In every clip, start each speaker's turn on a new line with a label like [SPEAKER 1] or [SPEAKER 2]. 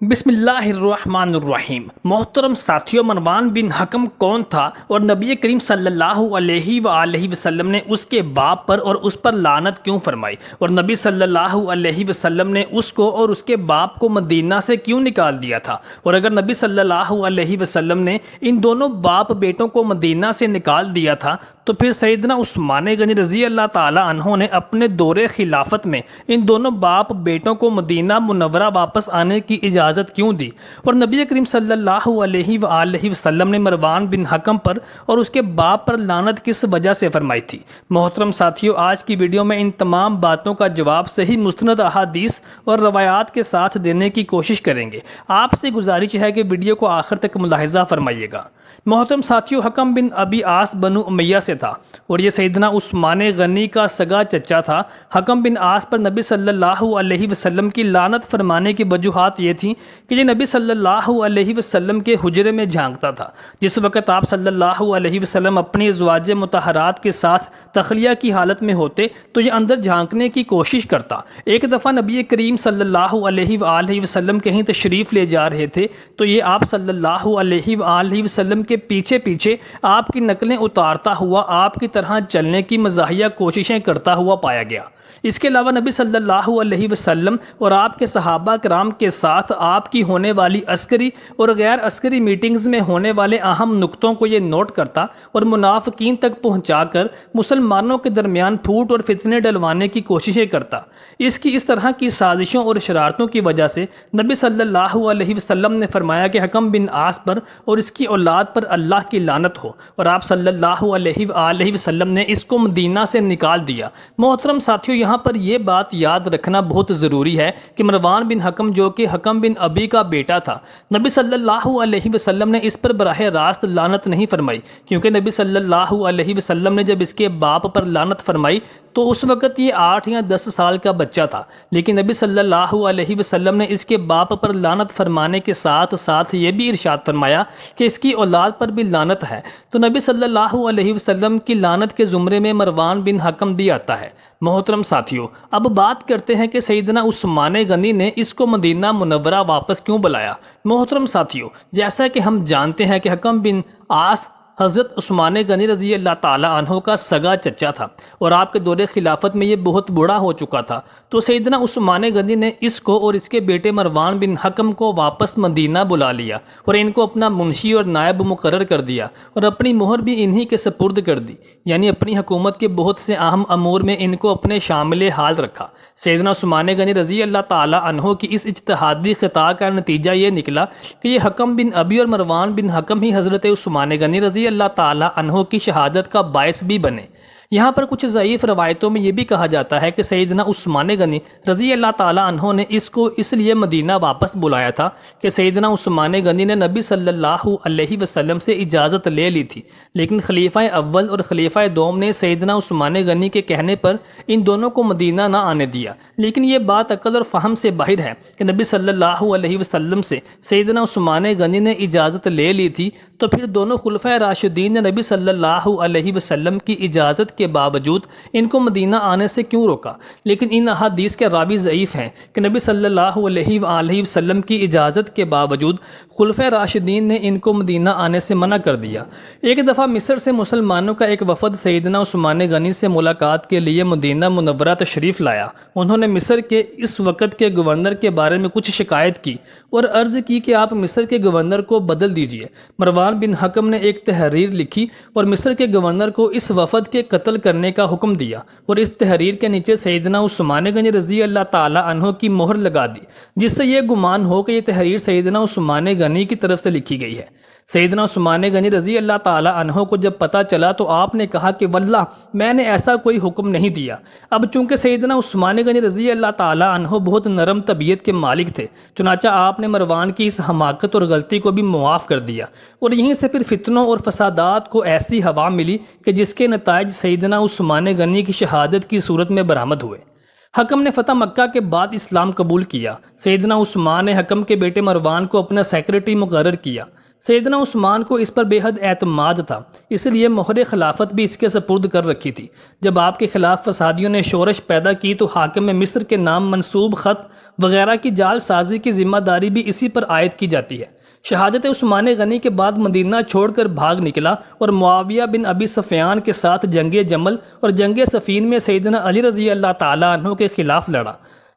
[SPEAKER 1] بسم اللہ الرحمن الرحیم۔ محترم ساتھیوں، مروان بن حکم کون تھا اور نبی کریم صلی اللہ علیہ وآلہ وسلم نے اس کے باپ پر اور اس پر لعنت کیوں فرمائی، اور نبی صلی اللہ علیہ وسلم نے اس کو اور اس کے باپ کو مدینہ سے کیوں نکال دیا تھا، اور اگر نبی صلی اللہ علیہ وسلم نے ان دونوں باپ بیٹوں کو مدینہ سے نکال دیا تھا تو پھر سیدنا عثمان غنی رضی اللہ تعالی عنہ نے اپنے دور خلافت میں ان دونوں باپ بیٹوں کو مدینہ منورہ واپس آنے کی اجازت کیوں دی، اور نبی کریم صلی اللہ علیہ وآلہ وسلم نے مروان بن حکم پر اور اس کے باپ پر لعنت کس وجہ سے فرمائی تھی؟ محترم ساتھیوں، آج کی ویڈیو میں ان تمام باتوں کا جواب صحیح مستند احادیث اور روایات کے ساتھ دینے کی کوشش کریں گے۔ آپ سے گزارش ہے کہ ویڈیو کو آخر تک ملاحظہ فرمائیے گا۔ محترم ساتھیوں، حکم بن ابی عاص بنو امیہ سے تھا اور یہ سیدنا عثمان غنی کا سگا چچا تھا۔ حکم بن عاص پر نبی صلی اللہ علیہ وسلم کی لعنت فرمانے کی وجوہات یہ تھیں کہ یہ نبی صلی اللہ علیہ وسلم کے حجرے میں جھانکتا تھا جس وقت آپ صلی اللہ علیہ وسلم اپنی ازواج مطہرات کے ساتھ تخلیہ کی حالت میں ہوتے تو یہ اندر جھانکنے کی کوشش کرتا۔ ایک دفعہ نبی کریم صلی اللہ علیہ وآلہ وسلم کہیں تشریف لے جا رہے تھے تو یہ آپ صلی اللہ علیہ وآلہ وسلم کے پیچھے پیچھے آپ کی نقلیں اتارتا ہوا آپ کی طرح چلنے کی مزاحیہ کوششیں کرتا ہوا پایا گیا۔ اس کے علاوہ نبی صلی اللہ علیہ وسلم اور آپ کے صحابہ کرام کے ساتھ آپ کی ہونے والی عسکری اور غیر عسکری میٹنگز میں ہونے والے اہم نقطوں کو یہ نوٹ کرتا اور منافقین تک پہنچا کر مسلمانوں کے درمیان پھوٹ اور فتنے ڈلوانے کی کوششیں کرتا۔ اس طرح کی سازشوں اور شرارتوں کی وجہ سے نبی صلی اللہ علیہ وسلم نے فرمایا کہ حکم بن عاص پر اور اس کی اولاد پر اللہ کی لعنت ہو، اور آپ صلی اللہ علیہ وآلہ وسلم نے اس کو مدینہ سے نکال دیا۔ محترم ساتھیوں، یہاں پر یہ بات یاد رکھنا بہت ضروری ہے کہ مروان بن حکم جو کہ حکم بن ابی کا بیٹا تھا، نبی صلی اللہ علیہ وسلم نے اس پر براہ راست لعنت نہیں فرمائی، کیونکہ نبی صلی اللہ علیہ وسلم نے جب اس کے باپ پر لعنت فرمائی تو اس وقت یہ 8 یا 10 سال کا بچہ تھا، لیکن نبی صلی اللہ علیہ وسلم نے اس کے باپ پر لعنت فرمانے کے ساتھ ساتھ یہ بھی ارشاد فرمایا کہ اس کی اولاد پر بھی لعنت ہے، تو نبی صلی اللہ علیہ وسلم کی لعنت کے زمرے میں مروان بن حکم بھی آتا ہے۔ محترم ساتھیوں، اب بات کرتے ہیں کہ سیدنا عثمان غنی نے اس کو مدینہ منورہ واپس کیوں بلایا۔ محترم ساتھیوں، جیسا کہ ہم جانتے ہیں کہ حکم بن عاص حضرت عثمان غنی رضی اللہ تعالی عنہ کا سگا چچا تھا اور آپ کے دور خلافت میں یہ بہت بوڑھا ہو چکا تھا، تو سیدنا عثمان غنی نے اس کو اور اس کے بیٹے مروان بن حکم کو واپس مدینہ بلا لیا اور ان کو اپنا منشی اور نائب مقرر کر دیا اور اپنی مہر بھی انہی کے سپرد کر دی، یعنی اپنی حکومت کے بہت سے اہم امور میں ان کو اپنے شامل حال رکھا۔ سیدنا عثمان غنی رضی اللہ تعالی عنہ کی اس اجتہادی خطا کا نتیجہ یہ نکلا کہ یہ حکم بن ابی اور مروان بن حکم ہی حضرت عثمان غنی رضی اللہ تعالی عنہ کی شہادت کا باعث بھی بنے۔ یہاں پر کچھ ضعیف روایتوں میں یہ بھی کہا جاتا ہے کہ سیدنا عثمان غنی رضی اللہ تعالی عنہ نے اس کو اس لیے مدینہ واپس بلایا تھا کہ سیدنا عثمان غنی نے نبی صلی اللہ علیہ وسلم سے اجازت لے لی تھی، لیکن خلیفہ اول اور خلیفہ دوم نے سیدنا عثمان غنی کے کہنے پر ان دونوں کو مدینہ نہ آنے دیا۔ لیکن یہ بات عقل اور فہم سے باہر ہے کہ نبی صلی اللہ علیہ وسلم سے سیدنا عثمان غنی نے اجازت لے لی تھی، تو پھر دونوں خلفۂ راشدین نے نبی صلی اللہ علیہ وسلم کی اجازت کے باوجود ان کو مدینہ آنے سے کیوں روکا؟ لیکن ان احادیث کے راوی ضعیف ہیں کہ نبی صلی اللہ علیہ وآلہ وسلم کی اجازت کے باوجود خلفۂ راشدین نے ان کو مدینہ آنے سے منع کر دیا۔ ایک دفعہ مصر سے مسلمانوں کا ایک وفد سیدنا عثمان غنی سے ملاقات کے لیے مدینہ منورہ تشریف لایا۔ انہوں نے مصر کے اس وقت کے گورنر کے بارے میں کچھ شکایت کی اور عرض کی کہ آپ مصر کے گورنر کو بدل دیجئے۔ مروان بن حکم نے ایک تحریر لکھی اور مصر کے گورنر کو اس وفد کے قتل کرنے کا حکم دیا، اور اس تحریر کے نیچے سیدنا عثمان غنی رضی اللہ تعالی عنہ کی مہر لگا دی، جس سے یہ گمان ہو کہ یہ تحریر سیدنا عثمان غنی کی طرف سے لکھی گئی ہے۔ سیدنا عثمان غنی رضی اللہ تعالی عنہ کو جب پتہ چلا تو آپ نے کہا کہ واللہ میں نے ایسا کوئی حکم نہیں دیا۔ اب چونکہ سیدنا عثمان غنی رضی اللہ تعالی عنہ بہت نرم طبیعت کے مالک تھے، چنانچہ آپ نے مروان کی اس حماقت اور غلطی کو بھی معاف کر دیا، اور یہیں سے پھر فتنوں اور فسادات کو ایسی ہوا ملی کہ جس کے نتائج سیدنا عثمان غنی کی شہادت کی صورت میں برآمد ہوئے۔ حکم نے فتح مکہ کے بعد اسلام قبول کیا۔ سیدنا عثمان نے حکم کے بیٹے مروان کو اپنا سیکرٹری مقرر کیا۔ سیدنا عثمان کو اس پر بے حد اعتماد تھا، اس لیے مہر خلافت بھی اس کے سپرد کر رکھی تھی۔ جب آپ کے خلاف فسادیوں نے شورش پیدا کی تو حاکم مصر کے نام منسوب خط وغیرہ کی جال سازی کی ذمہ داری بھی اسی پر عائد کی جاتی ہے۔ شہادت عثمان غنی کے بعد مدینہ چھوڑ کر بھاگ نکلا اور معاویہ بن ابی سفیان کے ساتھ جنگ جمل اور جنگ صفین میں سیدنا علی رضی اللہ تعالیٰ عنہ کے خلاف لڑا۔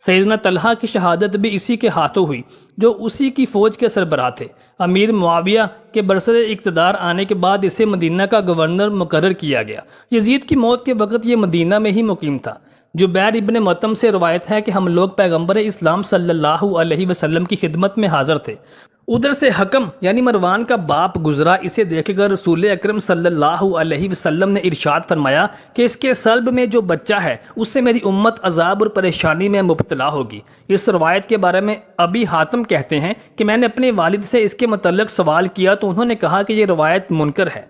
[SPEAKER 1] سیدنا طلحہ کی شہادت بھی اسی کے ہاتھوں ہوئی جو اسی کی فوج کے سربراہ تھے۔ امیر معاویہ کے برسر اقتدار آنے کے بعد اسے مدینہ کا گورنر مقرر کیا گیا۔ یزید کی موت کے وقت یہ مدینہ میں ہی مقیم تھا۔ جبیر ابن مطعم سے روایت ہے کہ ہم لوگ پیغمبر اسلام صلی اللہ علیہ وسلم کی خدمت میں حاضر تھے۔ ادھر سے حکم یعنی مروان کا باپ گزرا، اسے دیکھ کر رسول اکرم صلی اللہ علیہ وسلم نے ارشاد فرمایا کہ اس کے صلب میں جو بچہ ہے اس سے میری امت عذاب اور پریشانی میں مبتلا ہوگی۔ اس روایت کے بارے میں ابی حاتم کہتے ہیں کہ میں نے اپنے والد سے اس کے متعلق سوال کیا تو انہوں نے کہا کہ یہ روایت منکر ہے۔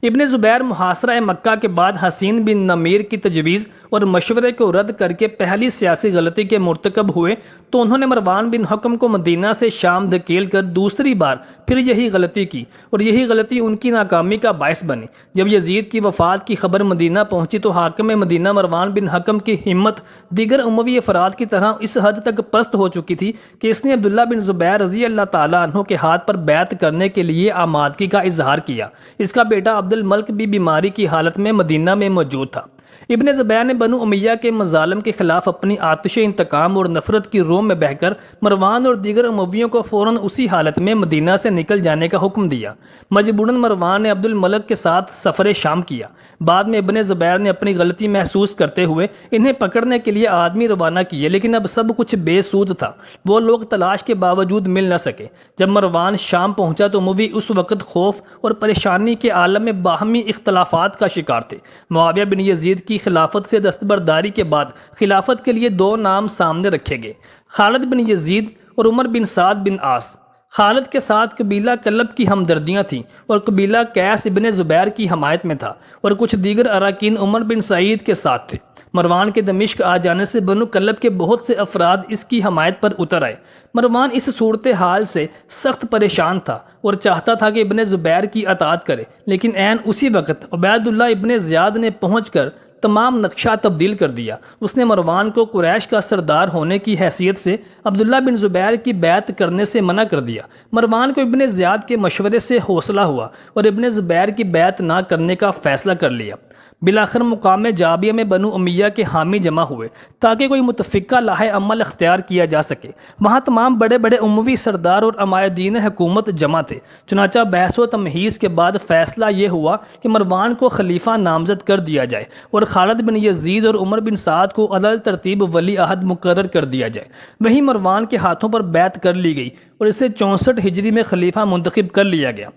[SPEAKER 1] ابن زبیر محاصرہ مکہ کے بعد حسین بن نمیر کی تجویز اور مشورے کو رد کر کے پہلی سیاسی غلطی کے مرتکب ہوئے تو انہوں نے مروان بن حکم کو مدینہ سے شام دھکیل کر دوسری بار پھر یہی غلطی کی اور یہی غلطی ان کی ناکامی کا باعث بنی۔ جب یزید کی وفات کی خبر مدینہ پہنچی تو حاکم مدینہ مروان بن حکم کی ہمت دیگر اموی افراد کی طرح اس حد تک پست ہو چکی تھی کہ اس نے عبداللہ بن زبیر رضی اللہ تعالیٰ عنہ کے ہاتھ پر بیعت کرنے کے لیے آمادگی کا اظہار کیا۔ اس کا بیٹا عبد الملک بھی بیماری کی حالت میں مدینہ میں موجود تھا۔ ابن زبیر نے بنو امیہ کے مظالم کے خلاف اپنی آتش انتقام اور نفرت کی روح میں بہہ کر مروان اور دیگر امویوں کو فوراً اسی حالت میں مدینہ سے نکل جانے کا حکم دیا۔ مجبوراً مروان نے عبد الملک کے ساتھ سفر شام کیا۔ بعد میں ابن زبیر نے اپنی غلطی محسوس کرتے ہوئے انہیں پکڑنے کے لیے آدمی روانہ کیے، لیکن اب سب کچھ بے سود تھا، وہ لوگ تلاش کے باوجود مل نہ سکے۔ جب مروان شام پہنچا تو اموی اس وقت خوف اور پریشانی کے عالم میں باہمی اختلافات کا شکار تھے۔ معاویہ بن یزید کی خلافت سے دستبرداری کے بعد خلافت کے لیے دو نام سامنے رکھے گئے، خالد بن یزید اور عمر بن سعد بن عاص۔ خالد کے ساتھ قبیلہ کلب کی ہمدردیاں تھیں اور قبیلہ قیس ابن زبیر کی حمایت میں تھا اور کچھ دیگر اراکین عمر بن سعید کے ساتھ تھے۔ مروان کے دمشق آ جانے سے بنو کلب کے بہت سے افراد اس کی حمایت پر اتر آئے۔ مروان اس صورتحال سے سخت پریشان تھا اور چاہتا تھا کہ ابن زبیر کی اطاعت کرے، لیکن عین اسی وقت عبید اللہ ابن زیاد نے پہنچ کر تمام نقشہ تبدیل کر دیا۔ اس نے مروان کو قریش کا سردار ہونے کی حیثیت سے عبداللہ بن زبیر کی بیعت کرنے سے منع کر دیا۔ مروان کو ابن زیاد کے مشورے سے حوصلہ ہوا اور ابن زبیر کی بیعت نہ کرنے کا فیصلہ کر لیا۔ بالآخر مقام جابیہ میں بنو امیہ کے حامی جمع ہوئے تاکہ کوئی متفقہ لاہ عمل اختیار کیا جا سکے۔ وہاں تمام بڑے بڑے اموی سردار اور عمائدین حکومت جمع تھے۔ چنانچہ بحث و تمہیز کے بعد فیصلہ یہ ہوا کہ مروان کو خلیفہ نامزد کر دیا جائے اور خالد بن یزید اور عمر بن سعد کو عدل ترتیب ولی عہد مقرر کر دیا جائے۔ وہیں مروان کے ہاتھوں پر بیعت کر لی گئی اور اسے 64 ہجری میں خلیفہ منتخب کر لیا گیا۔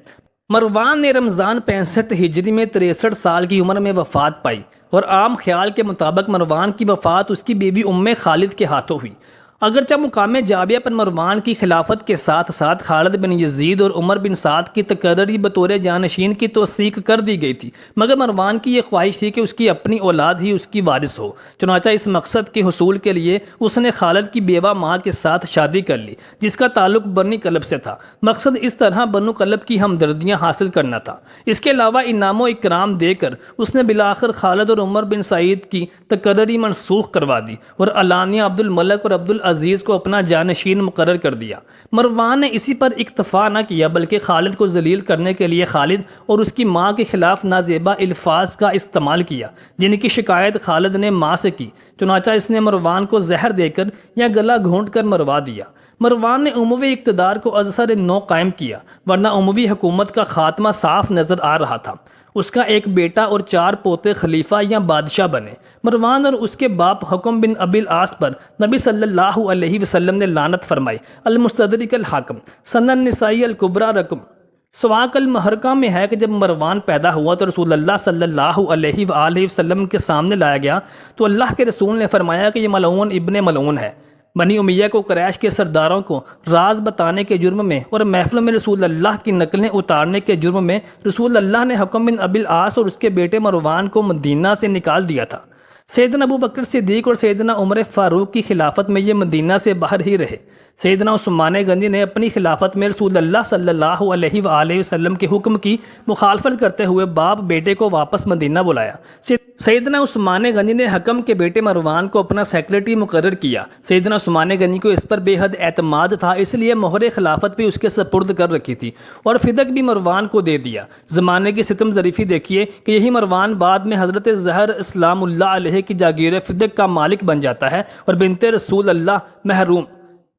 [SPEAKER 1] مروان نے رمضان 65 ہجری میں 63 سال کی عمر میں وفات پائی اور عام خیال کے مطابق مروان کی وفات اس کی بیوی ام خالد کے ہاتھوں ہوئی۔ اگرچہ مقام جابیہ پر مروان کی خلافت کے ساتھ ساتھ خالد بن یزید اور عمر بن سعد کی تقرری بطور جانشین کی توثیق کر دی گئی تھی، مگر مروان کی یہ خواہش تھی کہ اس کی اپنی اولاد ہی اس کی وارث ہو۔ چنانچہ اس مقصد کے حصول کے لیے اس نے خالد کی بیوہ ماں کے ساتھ شادی کر لی جس کا تعلق بنی کلب سے تھا۔ مقصد اس طرح بنو کلب کی ہمدردیاں حاصل کرنا تھا۔ اس کے علاوہ انعام و اکرام دے کر اس نے بالآخر خالد اور عمر بن سعید کی تقرری منسوخ کروا دی اور علانیہ عبد الملک اور عبد عزیز کو اپنا جانشین مقرر کر دیا۔ مروان نے اسی پر اکتفا نہ کیا بلکہ خالد کو ذلیل کرنے کے لیے خالد اور اس کی ماں کے خلاف نازیبا الفاظ کا استعمال کیا جن کی شکایت خالد نے ماں سے کی۔ چنانچہ اس نے مروان کو زہر دے کر یا گلا گھونٹ کر مروا دیا۔ مروان نے اموی اقتدار کو از سر نو قائم کیا، ورنہ اموی حکومت کا خاتمہ صاف نظر آ رہا تھا۔ اس کا ایک بیٹا اور 4 پوتے خلیفہ یا بادشاہ بنے۔ مروان اور اس کے باپ حکم بن ابی العاص پر نبی صلی اللہ علیہ وسلم نے لعنت فرمائی۔ المستدرک الحاکم سنن نسائی الکبریٰ رقم سواق المحرقہ میں ہے کہ جب مروان پیدا ہوا تو رسول اللہ صلی اللہ علیہ وآلہ وسلم کے سامنے لایا گیا تو اللہ کے رسول نے فرمایا کہ یہ ملعون ابن ملعون ہے۔ بنی امیہ کو قریش کے سرداروں کو راز بتانے کے جرم میں اور محفلوں میں رسول اللہ کی نقلیں اتارنے کے جرم میں رسول اللہ نے حکم بن ابی العاص اور اس کے بیٹے مروان کو مدینہ سے نکال دیا تھا۔ سیدنا ابو بکر صدیق اور سیدنا عمر فاروق کی خلافت میں یہ مدینہ سے باہر ہی رہے۔ سیدنا عثمان غنی نے اپنی خلافت میں رسول اللہ صلی اللہ علیہ وآلہ وسلم کے حکم کی مخالفت کرتے ہوئے باپ بیٹے کو واپس مدینہ بلایا۔ سیدنا عثمان غنی نے حکم کے بیٹے مروان کو اپنا سیکریٹری مقرر کیا۔ سیدنا عثمان غنی کو اس پر بے حد اعتماد تھا، اس لیے مہر خلافت بھی اس کے سپرد کر رکھی تھی اور فدق بھی مروان کو دے دیا۔ زمانے کی ستم ظریفی دیکھیے کہ یہی مروان بعد میں حضرت زہر اسلام اللہ علیہ کی جاگیر فدق کا مالک بن جاتا ہے اور بنت رسول اللہ محروم۔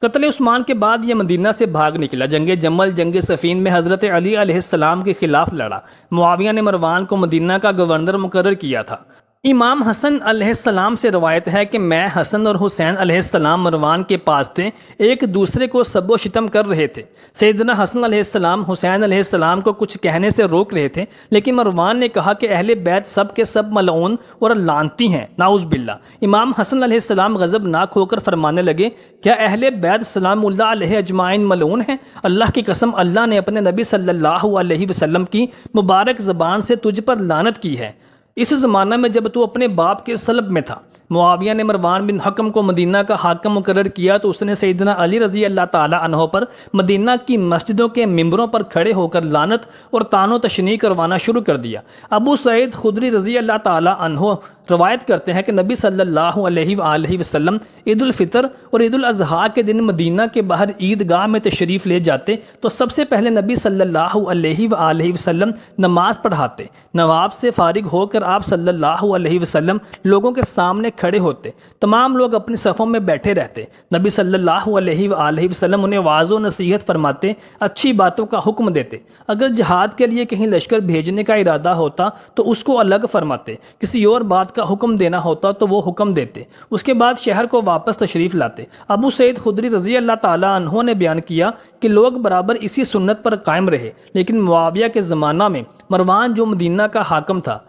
[SPEAKER 1] قتل عثمان کے بعد یہ مدینہ سے بھاگ نکلا۔ جنگ جمل، جنگ صفین میں حضرت علی علیہ السلام کے خلاف لڑا۔ معاویہ نے مروان کو مدینہ کا گورنر مقرر کیا تھا۔ امام حسن علیہ السلام سے روایت ہے کہ میں، حسن اور حسین علیہ السلام مروان کے پاس تھے، ایک دوسرے کو سب و شتم کر رہے تھے۔ سیدنا حسن علیہ السلام حسین علیہ السلام کو کچھ کہنے سے روک رہے تھے، لیکن مروان نے کہا کہ اہل بیت سب کے سب ملعون اور لعنتی ہیں، نعوذ باللہ۔ امام حسن علیہ السلام غضب ناک ہو کر فرمانے لگے، کیا اہل بیت سلام اللہ علیہ اجمعین ملعون ہیں؟ اللہ کی قسم، اللہ نے اپنے نبی صلی اللہ علیہ وسلم کی مبارک زبان سے تجھ پر لعنت کی ہے، اس زمانہ میں جب تو اپنے باپ کے صلب میں تھا۔ معاویہ نے مروان بن حکم کو مدینہ کا حاکم مقرر کیا تو اس نے سیدنا علی رضی اللہ تعالی عنہ پر مدینہ کی مسجدوں کے ممبروں پر کھڑے ہو کر لعنت اور طعن و تشنیع کروانا شروع کر دیا۔ ابو سعید خدری رضی اللہ تعالی عنہ روایت کرتے ہیں کہ نبی صلی اللہ علیہ وآلہ وسلم عید الفطر اور عید الاضحیٰ کے دن مدینہ کے باہر عیدگاہ میں تشریف لے جاتے تو سب سے پہلے نبی صلی اللہ علیہ وآلہ وسلم نماز پڑھاتے۔ نواب سے فارغ ہو کر آپ صلی اللہ علیہ وسلم لوگوں کے سامنے کھڑے ہوتے، تمام لوگ اپنی صفوں میں بیٹھے رہتے۔ نبی صلی اللہ علیہ وآلہ وسلم انہیں واعظ و نصیحت فرماتے، اچھی باتوں کا حکم دیتے۔ اگر جہاد کے لیے کہیں لشکر بھیجنے کا ارادہ ہوتا تو اس کو الگ فرماتے، کسی اور بات کا حکم دینا ہوتا تو وہ حکم دیتے، اس کے بعد شہر کو واپس تشریف لاتے۔ ابو سعید خدری رضی اللہ تعالیٰ عنہ نے بیان کیا کہ لوگ برابر اسی سنت پر قائم رہے، لیکن معاویہ کے زمانہ میں مروان جو مدینہ کا حاکم تھا،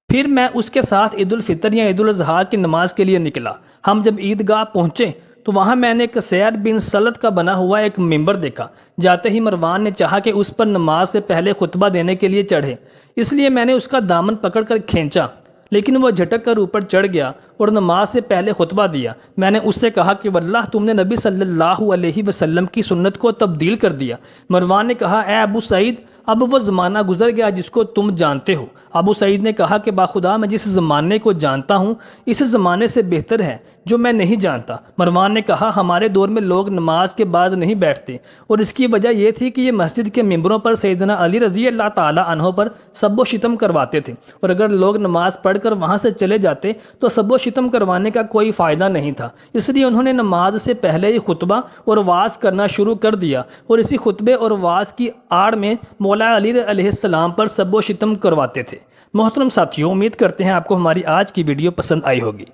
[SPEAKER 1] پھر میں اس کے ساتھ عید الفطر یا عید الاضحیٰ کی نماز کے لیے نکلا۔ ہم جب عیدگاہ پہنچے تو وہاں میں نے قصیر بن سلط کا بنا ہوا ایک ممبر دیکھا۔ جاتے ہی مروان نے چاہا کہ اس پر نماز سے پہلے خطبہ دینے کے لیے چڑھے، اس لیے میں نے اس کا دامن پکڑ کر کھینچا، لیکن وہ جھٹک کر اوپر چڑھ گیا اور نماز سے پہلے خطبہ دیا۔ میں نے اس سے کہا کہ واللہ تم نے نبی صلی اللہ علیہ وسلم کی سنت کو تبدیل کر دیا۔ مروان نے کہا، اے ابو سعید، اب وہ زمانہ گزر گیا جس کو تم جانتے ہو۔ ابو سعید نے کہا کہ باخدا میں جس زمانے کو جانتا ہوں اس زمانے سے بہتر ہے جو میں نہیں جانتا۔ مروان نے کہا، ہمارے دور میں لوگ نماز کے بعد نہیں بیٹھتے، اور اس کی وجہ یہ تھی کہ یہ مسجد کے ممبروں پر سیدنا علی رضی اللہ تعالی عنہ پر سب و شتم کرواتے تھے، اور اگر لوگ نماز پڑھ کر وہاں سے چلے جاتے تو سب و شتم کروانے کا کوئی فائدہ نہیں تھا، اس لیے انہوں نے نماز سے پہلے ہی خطبہ اور وعظ کرنا شروع کر دیا، اور اسی خطبے اور وعظ کی آڑ میں مولا علی علیہ السلام پر سب و شتم کرواتے تھے۔ محترم ساتھیوں، امید کرتے ہیں آپ کو ہماری آج کی ویڈیو پسند آئی ہوگی۔